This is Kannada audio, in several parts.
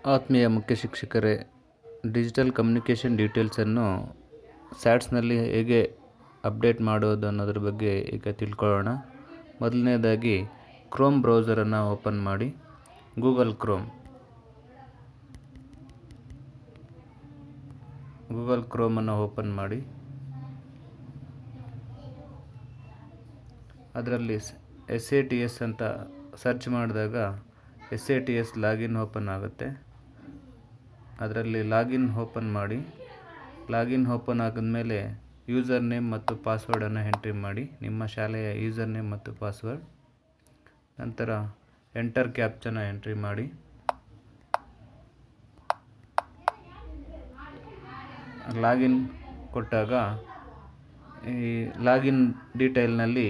ಆತ್ಮೀಯ ಮುಖ್ಯ ಶಿಕ್ಷಕರೇ, ಡಿಜಿಟಲ್ ಕಮ್ಯುನಿಕೇಷನ್ ಡೀಟೇಲ್ಸನ್ನು ಸ್ಯಾಟ್ಸ್ನಲ್ಲಿ ಹೇಗೆ ಅಪ್ಡೇಟ್ ಮಾಡೋದು ಅನ್ನೋದ್ರ ಬಗ್ಗೆ ಈಗ ತಿಳ್ಕೊಳ್ಳೋಣ. ಮೊದಲನೇದಾಗಿ ಕ್ರೋಮ್ ಬ್ರೌಸರನ್ನು ಓಪನ್ ಮಾಡಿ. ಗೂಗಲ್ ಕ್ರೋಮನ್ನು ಓಪನ್ ಮಾಡಿ. ಅದರಲ್ಲಿ SATS ಅಂತ ಸರ್ಚ್ ಮಾಡಿದಾಗ SATS ಲಾಗಿನ್ ಓಪನ್ ಆಗುತ್ತೆ. ಅದರಲ್ಲಿ ಲಾಗಿನ್ ಓಪನ್ ಮಾಡಿ. ಲಾಗಿನ್ ಓಪನ್ ಆದಮೇಲೆ ಯೂಸರ್ ನೇಮ್ ಮತ್ತು ಪಾಸ್ವರ್ಡನ್ನು ಎಂಟ್ರಿ ಮಾಡಿ, ನಿಮ್ಮ ಶಾಲೆಯ ಯೂಸರ್ ನೇಮ್ ಮತ್ತು ಪಾಸ್ವರ್ಡ್. ನಂತರ ಎಂಟರ್ ಕ್ಯಾಪ್ಚನ ಎಂಟ್ರಿ ಮಾಡಿ. ಲಾಗಿನ್ ಕೊಟ್ಟಾಗ ಈ ಲಾಗಿನ್ ಡೀಟೇಲ್ನಲ್ಲಿ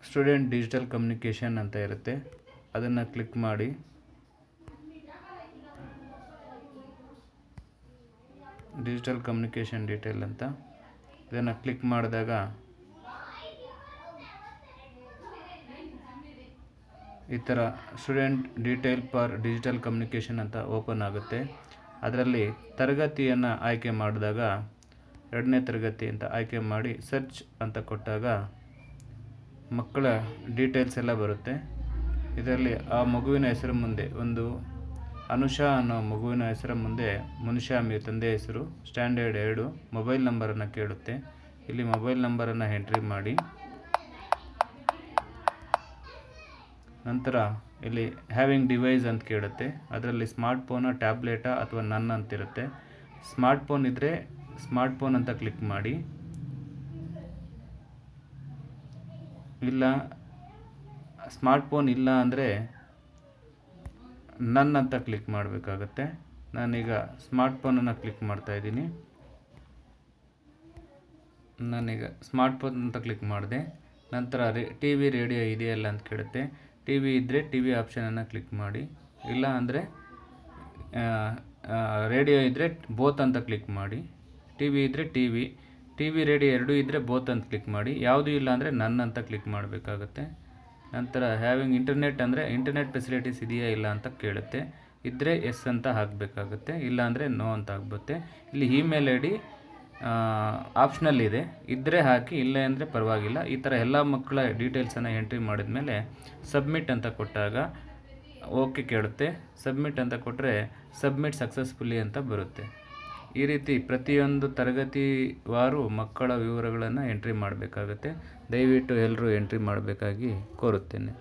ಸ್ಟೂಡೆಂಟ್ ಡಿಜಿಟಲ್ ಕಮ್ಯುನಿಕೇಷನ್ ಅಂತ ಇರುತ್ತೆ, ಅದನ್ನು ಕ್ಲಿಕ್ ಮಾಡಿ. ಡಿಜಿಟಲ್ ಕಮ್ಯುನಿಕೇಷನ್ ಡೀಟೇಲ್ ಅಂತ ಇದನ್ನು ಕ್ಲಿಕ್ ಮಾಡಿದಾಗ ಈ ಥರ student detail for digital communication ಅಂತ ಓಪನ್ ಆಗುತ್ತೆ. ಅದರಲ್ಲಿ ತರಗತಿಯನ್ನು ಆಯ್ಕೆ ಮಾಡಿದಾಗ 2ನೇ ತರಗತಿ ಅಂತ ಆಯ್ಕೆ ಮಾಡಿ ಸರ್ಚ್ ಅಂತ ಕೊಟ್ಟಾಗ ಮಕ್ಕಳ ಡೀಟೇಲ್ಸ್ ಎಲ್ಲ ಬರುತ್ತೆ. ಇದರಲ್ಲಿ ಆ ಮಗುವಿನ ಹೆಸರು ಮುಂದೆ ಒಂದು ಅನುಷಾ ಅನ್ನೋ ಮಗುವಿನ ಹೆಸರ ಮುಂದೆ ಮುನಿಶಾಮಿ ತಂದೆ ಹೆಸರು, ಸ್ಟ್ಯಾಂಡರ್ಡ್ 2, ಮೊಬೈಲ್ ನಂಬರನ್ನು ಕೇಳುತ್ತೆ. ಇಲ್ಲಿ ಮೊಬೈಲ್ ನಂಬರನ್ನು ಎಂಟ್ರಿ ಮಾಡಿ. ನಂತರ ಇಲ್ಲಿ ಹ್ಯಾವಿಂಗ್ ಡಿವೈಸ್ ಅಂತ ಕೇಳುತ್ತೆ. ಅದರಲ್ಲಿ ಸ್ಮಾರ್ಟ್ಫೋನ, ಟ್ಯಾಬ್ಲೆಟಾ ಅಥವಾ ನನ್ ಅಂತಿರುತ್ತೆ. ಸ್ಮಾರ್ಟ್ಫೋನ್ ಇದ್ದರೆ ಸ್ಮಾರ್ಟ್ಫೋನ್ ಅಂತ ಕ್ಲಿಕ್ ಮಾಡಿ. ಇಲ್ಲ ಸ್ಮಾರ್ಟ್ಫೋನ್ ಇಲ್ಲ ಅಂದರೆ ನನ್ ಅಂತ ಕ್ಲಿಕ್ ಮಾಡಬೇಕಾಗತ್ತೆ. ನಾನೀಗ ಸ್ಮಾರ್ಟ್ಫೋನನ್ನು ಕ್ಲಿಕ್ ಮಾಡ್ತಾ ಇದ್ದೀನಿ. ನಾನೀಗ ಸ್ಮಾರ್ಟ್ಫೋನ್ ಅಂತ ಕ್ಲಿಕ್ ಮಾಡಿದೆ. ನಂತರ TV ರೇಡಿಯೋ ಇದೆಯಲ್ಲ ಅಂತ ಕೇಳುತ್ತೆ. TV ಇದ್ದರೆ TV ಆಪ್ಷನನ್ನು ಕ್ಲಿಕ್ ಮಾಡಿ. ಇಲ್ಲ ಅಂದರೆ ರೇಡಿಯೋ ಇದ್ದರೆ ಬೋತ್ ಅಂತ ಕ್ಲಿಕ್ ಮಾಡಿ. TV ಇದ್ದರೆ TV ರೇಡಿಯೋ ಎರಡೂ ಇದ್ದರೆ ಬೋತ್ ಅಂತ ಕ್ಲಿಕ್ ಮಾಡಿ. ಯಾವುದೂ ಇಲ್ಲ ಅಂದರೆ ನನ್ ಅಂತ ಕ್ಲಿಕ್ ಮಾಡಬೇಕಾಗತ್ತೆ. ನಂತರ ಹ್ಯಾವಿಂಗ್ ಇಂಟರ್ನೆಟ್ ಅಂದರೆ ಇಂಟರ್ನೆಟ್ ಫೆಸಿಲಿಟೀಸ್ ಇದೆಯಾ ಇಲ್ಲ ಅಂತ ಕೇಳುತ್ತೆ. ಇದ್ದರೆ ಎಸ್ ಅಂತ ಹಾಕಬೇಕಾಗುತ್ತೆ, ಇಲ್ಲ ಅಂದರೆ ನೋ ಅಂತ ಆಗ್ಬತ್ತೆ. ಇಲ್ಲಿ ಇಮೇಲ್ ID ಆಪ್ಷನಲ್ ಇದೆ, ಇದ್ದರೆ ಹಾಕಿ, ಇಲ್ಲ ಅಂದರೆ ಪರವಾಗಿಲ್ಲ. ಈ ಥರ ಎಲ್ಲ ಮಕ್ಕಳ ಡೀಟೇಲ್ಸನ್ನು ಎಂಟ್ರಿ ಮಾಡಿದ್ಮೇಲೆ ಸಬ್ಮಿಟ್ ಅಂತ ಕೊಟ್ಟಾಗ ಓಕೆ ಕೇಳುತ್ತೆ. ಸಬ್ಮಿಟ್ ಅಂತ ಕೊಟ್ಟರೆ ಸಬ್ಮಿಟ್ ಸಕ್ಸಸ್ಫುಲಿ ಅಂತ ಬರುತ್ತೆ. ಈ ರೀತಿ ಪ್ರತಿಯೊಂದು ತರಗತಿವಾರು ಮಕ್ಕಳ ವಿವರಗಳನ್ನು ಎಂಟ್ರಿ ಮಾಡಬೇಕಾಗುತ್ತೆ. ದಯವಿಟ್ಟು ಎಲ್ಲರೂ ಎಂಟ್ರಿ ಮಾಡಬೇಕಾಗಿ ಕೋರುತ್ತೇನೆ.